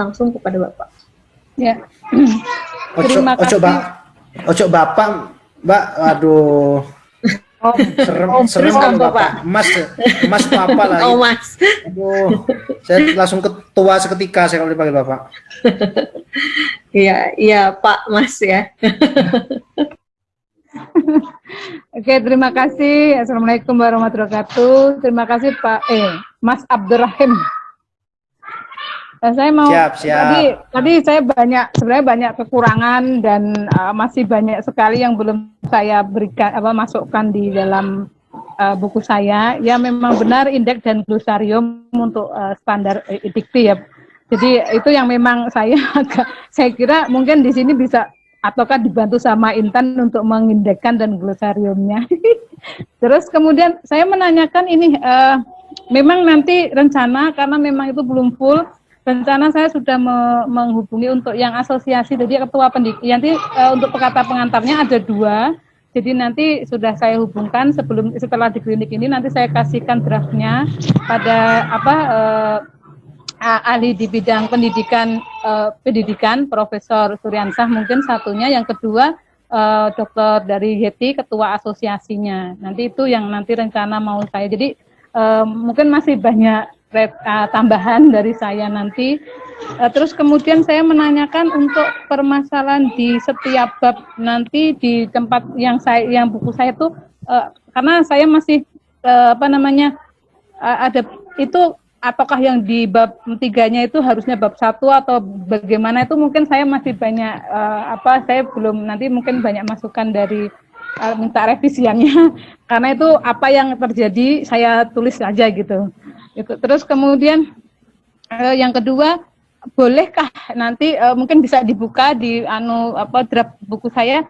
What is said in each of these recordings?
langsung kepada Bapak. Ya. Terima kasih. Ojo Bapak, Mbak. Aduh. Serem kalau Bapak. Mas tuh apa lagi? Oh, Mas. Aduh. Saya langsung ketua seketika saya kalau dipanggil Bapak. Iya, Pak, Mas ya. Oke, terima kasih. Assalamualaikum warahmatullahi wabarakatuh. Terima kasih Mas Abdurrahim. Saya mau siap. tadi saya sebenarnya banyak kekurangan dan masih banyak sekali yang belum saya berikan masukkan di dalam buku saya. Ya memang benar indeks dan glosarium untuk standar dikti ya. Jadi itu yang memang saya kira mungkin di sini bisa ataukah dibantu sama Intan untuk mengindekkan dan glosariumnya. Terus kemudian saya menanyakan ini, memang nanti rencana karena memang itu belum full, rencana saya sudah menghubungi untuk yang asosiasi, jadi ketua pendidik. Nanti untuk pekata pengantarnya ada 2, jadi nanti sudah saya hubungkan setelah di klinik ini nanti saya kasihkan draftnya pada ahli di bidang pendidikan Profesor Suryansah mungkin satunya, yang kedua dokter dari HETI ketua asosiasinya. Nanti itu yang nanti rencana mau saya. Jadi mungkin masih banyak tambahan dari saya nanti. Terus kemudian saya menanyakan untuk permasalahan di setiap bab nanti di tempat yang buku saya itu karena saya masih ada itu. Apakah yang di bab 3-nya itu harusnya bab 1 atau bagaimana, itu mungkin saya masih banyak saya belum, nanti mungkin banyak masukan dari minta revisiannya karena itu apa yang terjadi saya tulis aja gitu. Terus kemudian yang kedua, bolehkah nanti mungkin bisa dibuka di draft buku saya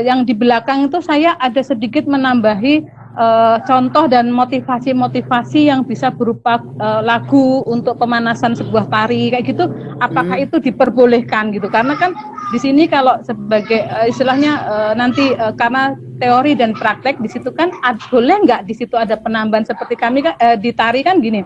yang di belakang itu saya ada sedikit menambahi contoh dan motivasi-motivasi yang bisa berupa lagu untuk pemanasan sebuah tari kayak gitu, apakah itu diperbolehkan gitu, karena kan di sini kalau sebagai istilahnya nanti karena teori dan praktek di situ kan boleh nggak di situ ada penambahan seperti kami kan di tari kan gini,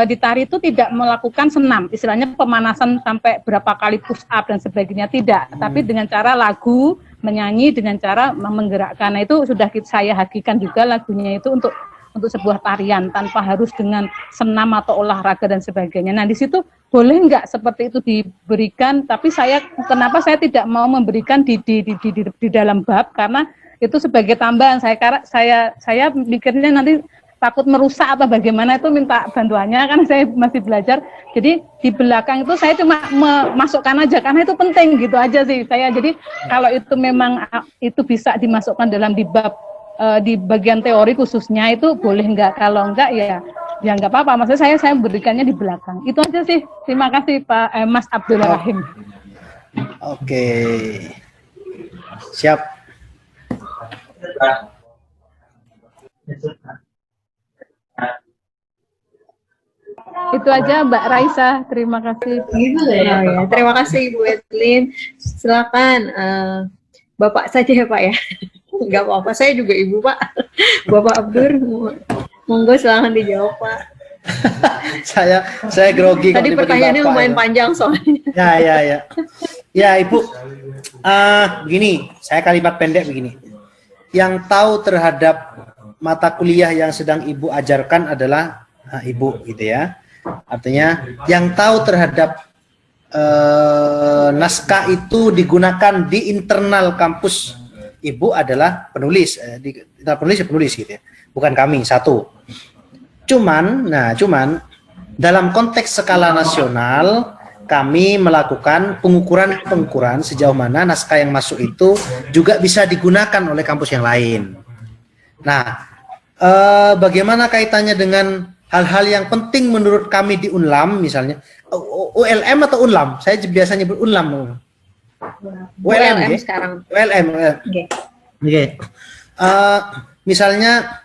di tari itu tidak melakukan senam, istilahnya pemanasan sampai berapa kali push up dan sebagainya, tidak, tapi dengan cara lagu, menyanyi dengan cara menggerakkan. Nah, itu sudah saya hakikan juga lagunya itu untuk sebuah tarian tanpa harus dengan senam atau olahraga dan sebagainya. Nah, di situ boleh nggak seperti itu diberikan? Tapi kenapa saya tidak mau memberikan di dalam bab, karena itu sebagai tambahan. Saya mikirnya nanti takut merusak apa bagaimana, itu minta bantuannya kan saya masih belajar. Jadi di belakang itu saya cuma memasukkan aja karena itu penting gitu aja sih saya. Jadi kalau itu memang itu bisa dimasukkan dalam di bab di bagian teori khususnya itu boleh nggak, kalau enggak ya nggak apa-apa. Maksudnya saya berikannya di belakang. Itu aja sih. Terima kasih Pak Mas Abdurrahim. Oke. Siap. Itu aja Mbak Raisa, terima kasih. Gitu ya. Terima kasih Ibu Edlin. Silakan Bapak saja ya Pak ya. Enggak apa-apa, saya juga Ibu Pak. Bapak Abdur, monggo silakan dijawab Pak. saya grogi. Tadi pertanyaannya lumayan panjang soalnya. Ya Ibu, begini, saya kalimat pendek begini. Yang tahu terhadap mata kuliah yang sedang Ibu ajarkan adalah Ibu, gitu ya. Artinya yang tahu terhadap naskah itu digunakan di internal kampus Ibu adalah penulis, penulis gitu ya, bukan kami, satu. Cuman dalam konteks skala nasional kami melakukan pengukuran sejauh mana naskah yang masuk itu juga bisa digunakan oleh kampus yang lain. Nah, bagaimana kaitannya dengan hal-hal yang penting menurut kami di UNLAM, misalnya ULM atau UNLAM? Saya biasanya nyebut UNLAM. ULM sekarang. ULM. Oke. Misalnya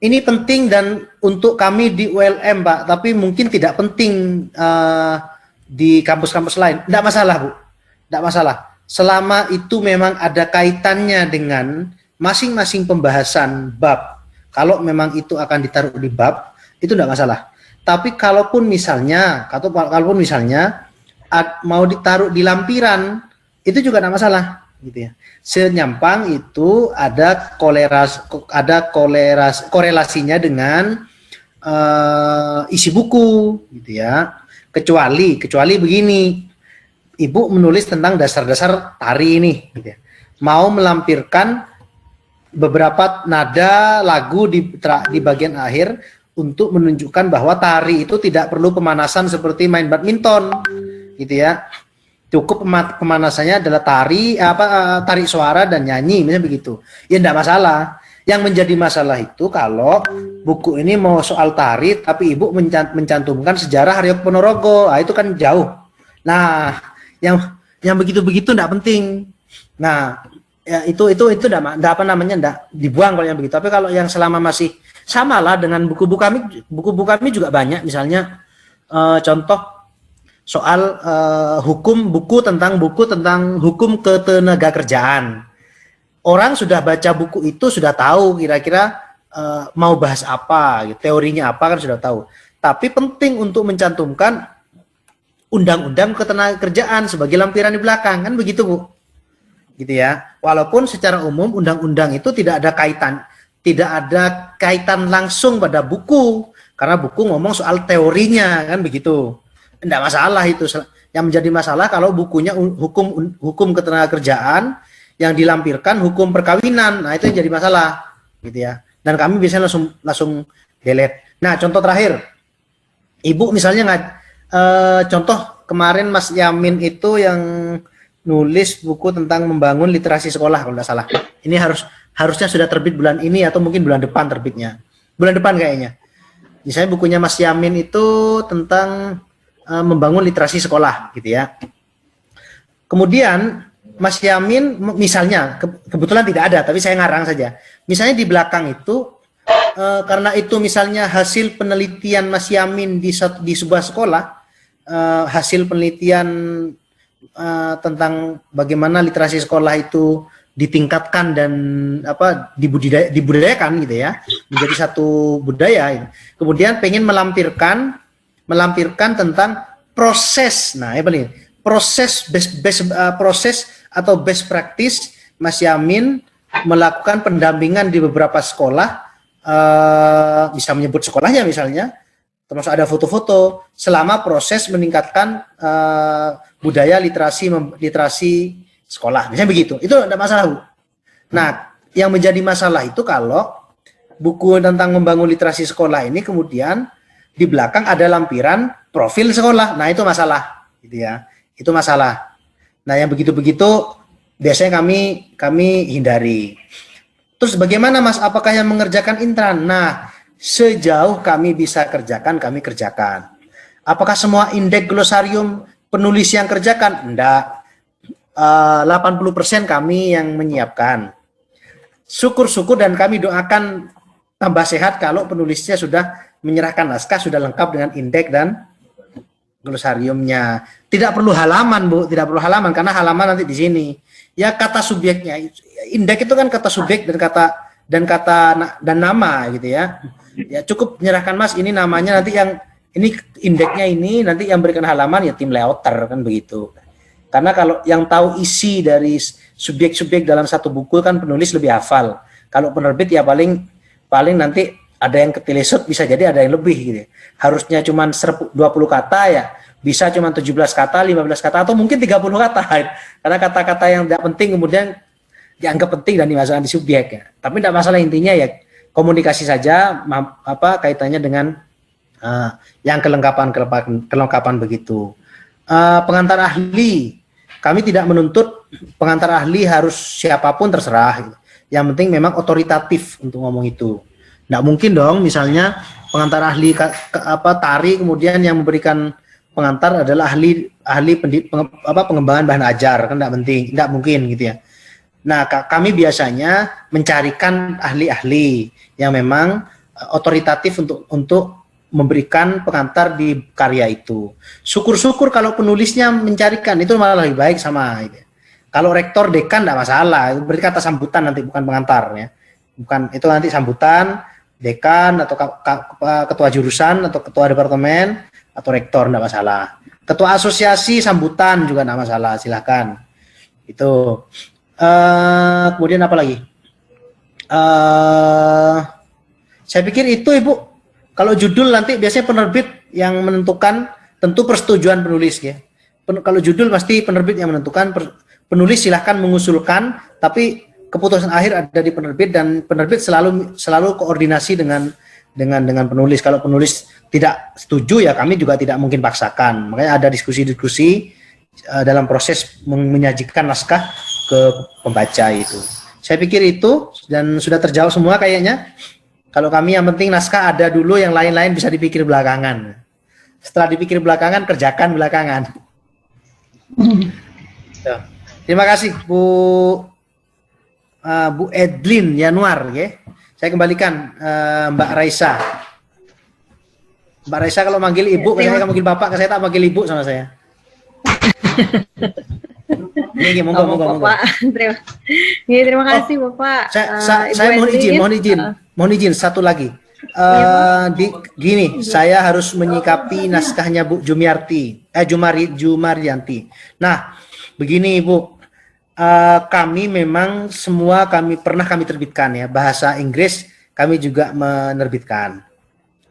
ini penting dan untuk kami di ULM, Pak, tapi mungkin tidak penting di kampus-kampus lain. Tidak masalah, Bu. Tidak masalah. Selama itu memang ada kaitannya dengan masing-masing pembahasan bab. Kalau memang itu akan ditaruh di bab, itu tidak masalah. Tapi kalaupun misalnya mau ditaruh di lampiran itu juga tidak masalah gitu ya. Senyampang itu ada korelasinya dengan isi buku gitu ya. Kecuali begini, ibu menulis tentang dasar-dasar tari ini gitu ya. Mau melampirkan beberapa nada lagu di bagian akhir untuk menunjukkan bahwa tari itu tidak perlu pemanasan seperti main badminton gitu ya. Cukup pemanasannya adalah tarik suara dan nyanyi, misalnya begitu. Ya enggak masalah. Yang menjadi masalah itu kalau buku ini mau soal tari tapi ibu mencantumkan sejarah Haryo Ponorogo. Nah, itu kan jauh. Nah, yang begitu-begitu enggak penting. Nah, ya itu enggak apa namanya, enggak dibuang kalau yang begitu. Tapi kalau yang selama masih samalah dengan buku-buku kami juga banyak, misalnya contoh soal buku tentang hukum ketenagakerjaan. Orang sudah baca buku itu sudah tahu kira-kira mau bahas apa, gitu, teorinya apa kan sudah tahu. Tapi penting untuk mencantumkan undang-undang ketenagakerjaan sebagai lampiran di belakang, kan begitu Bu? Gitu ya. Walaupun secara umum undang-undang itu tidak ada kaitan langsung pada buku, karena buku ngomong soal teorinya, kan begitu. Tidak masalah itu. Yang menjadi masalah kalau bukunya hukum ketenagakerjaan, yang dilampirkan hukum perkawinan. Nah, itu yang jadi masalah gitu ya. Dan kami biasanya langsung delete. Nah, contoh terakhir. Ibu misalnya contoh kemarin Mas Yamin itu yang nulis buku tentang membangun literasi sekolah kalau tidak salah. Ini harusnya sudah terbit bulan ini atau mungkin bulan depan terbitnya. Bulan depan kayaknya. Misalnya bukunya Mas Yamin itu tentang membangun literasi sekolah gitu ya. Kemudian Mas Yamin misalnya kebetulan tidak ada tapi saya ngarang saja. Misalnya di belakang itu karena itu misalnya hasil penelitian Mas Yamin di sebuah sekolah, hasil penelitian tentang bagaimana literasi sekolah itu ditingkatkan dan dibudidayakan gitu ya, menjadi satu budaya gitu. Kemudian pengen melampirkan tentang proses, nah ya paling proses atau best practice Mas Yamin melakukan pendampingan di beberapa sekolah, bisa menyebut sekolahnya misalnya, termasuk ada foto-foto selama proses meningkatkan budaya literasi sekolah, misalnya begitu. Itu tidak masalah Bu. Nah, yang menjadi masalah itu kalau buku tentang membangun literasi sekolah ini kemudian di belakang ada lampiran profil sekolah. Nah, itu masalah gitu ya. Itu masalah. Nah, yang begitu-begitu biasanya kami hindari. Terus bagaimana Mas? Apakah yang mengerjakan intran? Nah, sejauh kami bisa kerjakan, kami kerjakan. Apakah semua indeks glosarium penulis yang kerjakan? Enggak. 80% kami yang menyiapkan. Syukur-syukur dan kami doakan tambah sehat kalau penulisnya sudah menyerahkan naskah sudah lengkap dengan indeks dan glosariumnya. Tidak perlu halaman Bu, tidak perlu halaman karena halaman nanti di sini. Ya kata subjeknya, indeks itu kan kata subjek dan nama gitu ya. Ya cukup menyerahkan Mas ini namanya, nanti yang ini indeksnya ini, nanti yang berikan halaman ya tim layouter kan begitu. Karena kalau yang tahu isi dari subjek-subjek dalam satu buku kan penulis lebih hafal. Kalau penerbit ya paling nanti ada yang ketelesut, bisa jadi ada yang lebih gitu. Harusnya cuma 20 kata ya, bisa cuma 17 kata, 15 kata atau mungkin 30 kata. Karena kata-kata yang tidak penting kemudian dianggap penting dan dimasukkan di subjek ya. Tapi tidak masalah, intinya ya komunikasi saja kaitannya dengan yang kelengkapan begitu. Pengantar ahli, kami tidak menuntut pengantar ahli harus siapapun, terserah. Yang penting memang otoritatif untuk ngomong itu. Nggak mungkin dong misalnya pengantar ahli tari kemudian yang memberikan pengantar adalah ahli pengembangan bahan ajar, kan nggak mungkin gitu ya. Nah, kami biasanya mencarikan ahli-ahli yang memang otoritatif untuk memberikan pengantar di karya itu. Syukur-syukur kalau penulisnya mencarikan, itu malah lebih baik sama gitu. Kalau rektor dekan tidak masalah, itu berarti kata sambutan nanti, bukan pengantar ya. Bukan, itu nanti sambutan dekan atau ketua jurusan atau ketua departemen atau rektor enggak masalah. Ketua asosiasi sambutan juga enggak masalah, silahkan. Itu. Kemudian apa lagi? Saya pikir itu Ibu. Kalau judul nanti biasanya penerbit yang menentukan, tentu persetujuan penulis ya. Kalau judul pasti penerbit yang menentukan, penulis silahkan mengusulkan, tapi keputusan akhir ada di penerbit dan penerbit selalu koordinasi dengan penulis. Kalau penulis tidak setuju ya kami juga tidak mungkin paksakan. Makanya ada diskusi-diskusi dalam proses menyajikan naskah ke pembaca itu. Saya pikir itu dan sudah terjawab semua kayaknya. Kalau kami yang penting naskah ada dulu, yang lain-lain bisa dipikir belakangan. Setelah dipikir belakangan, kerjakan belakangan. Terima kasih Bu Edlin Januar ya. Saya kembalikan Mbak Raisa. Mbak Raisa kalau manggil ibu, saya kalau manggil bapak, saya tak manggil ibu sama saya. Ini monggo. Terima kasih Bapak. Saya mohon izin satu lagi. Gini, saya harus menyikapi naskahnya Bu Jumaryanti. Nah, begini Ibu, kami memang semua pernah kami terbitkan ya, bahasa Inggris kami juga menerbitkan.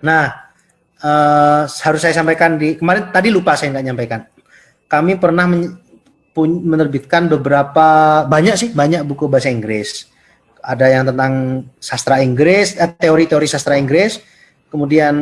Nah, harus saya sampaikan kemarin tadi lupa saya nggak nyampaikan. Kami pernah menerbitkan banyak buku bahasa Inggris. Ada yang tentang sastra Inggris, teori-teori sastra Inggris, kemudian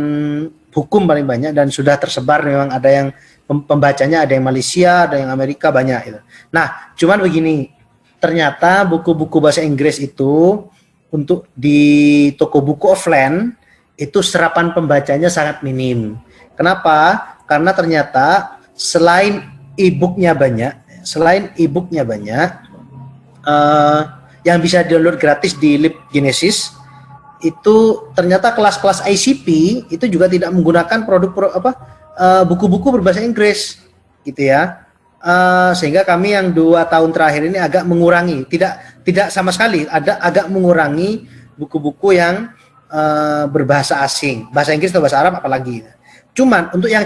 hukum paling banyak, dan sudah tersebar memang ada yang pembacanya, ada yang Malaysia, ada yang Amerika, banyak itu. Nah, cuman begini, ternyata buku-buku bahasa Inggris itu untuk di toko buku offline itu serapan pembacanya sangat minim. Kenapa? Karena ternyata selain e-booknya banyak, yang bisa download gratis di Lib Genesis, itu ternyata kelas-kelas ICP itu juga tidak menggunakan buku-buku berbahasa Inggris gitu ya. Sehingga kami yang 2 tahun terakhir ini agak mengurangi, tidak sama sekali, agak mengurangi buku-buku yang berbahasa asing, bahasa Inggris atau bahasa Arab apalagi. Cuman untuk yang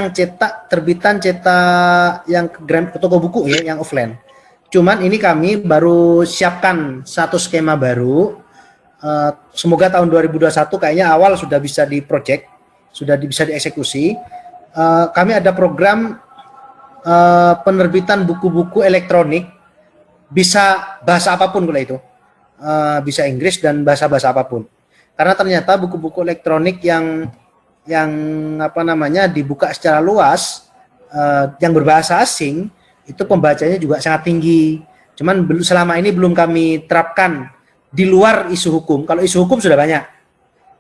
cetak terbitan yang ke toko buku ya, yang offline. Cuman ini kami baru siapkan satu skema baru. Semoga tahun 2021 kayaknya awal sudah bisa diproject, sudah bisa dieksekusi. Kami ada program penerbitan buku-buku elektronik, bisa bahasa apapun kalau itu, bisa Inggris dan bahasa-bahasa apapun. Karena ternyata buku-buku elektronik yang dibuka secara luas, yang berbahasa asing, itu pembacanya juga sangat tinggi. Cuman selama ini belum kami terapkan di luar isu hukum. Kalau isu hukum sudah banyak,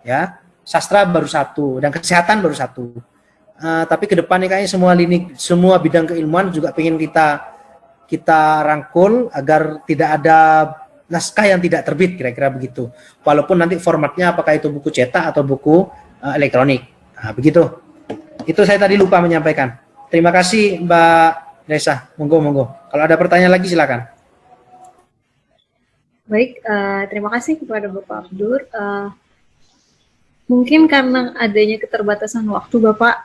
ya, sastra baru 1 dan kesehatan baru 1. Tapi ke depan kayaknya semua bidang keilmuan juga pengen kita rangkul agar tidak ada naskah yang tidak terbit, kira-kira begitu. Walaupun nanti formatnya apakah itu buku cetak atau buku elektronik. Nah, begitu. Itu saya tadi lupa menyampaikan. Terima kasih Mbak Raisa. Monggo. Kalau ada pertanyaan lagi silakan. Baik, terima kasih kepada Bapak Abdur. Mungkin karena adanya keterbatasan waktu Bapak,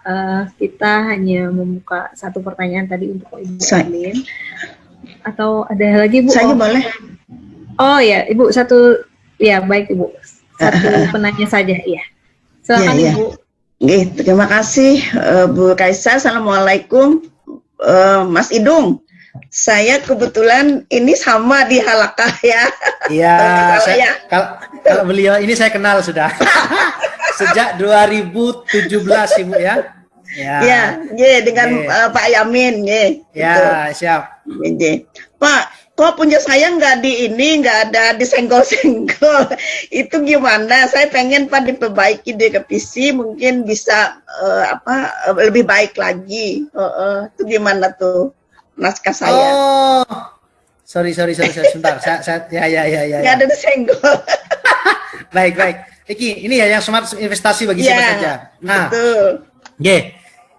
kita hanya membuka satu pertanyaan tadi untuk Ibu Edlin. Atau ada lagi Bu? Saya boleh. Oh ya, Ibu satu. Ya baik Ibu. Satu penanya saja. Iya. Silakan Ya. Ibu. Oke, terima kasih Bu Kaisa. Assalamualaikum Mas Idung. Saya kebetulan ini sama di Halakah ya. Iya, kalau beliau ini saya kenal sudah. Sejak 2017 Ibu ya. Ya, dengan Pak Yamin ya. Ya, siap. Pak, kok punya saya nggak ada disenggol-senggol. Itu gimana? Saya pengen Pak diperbaiki di revisi, mungkin bisa lebih baik lagi. Itu gimana tuh naskah saya? Oh, sorry, sebentar. Saya ya. Nggak ada disenggol. Baik. Ini ya yang smart investasi bagi siapa saja. Nah, betul.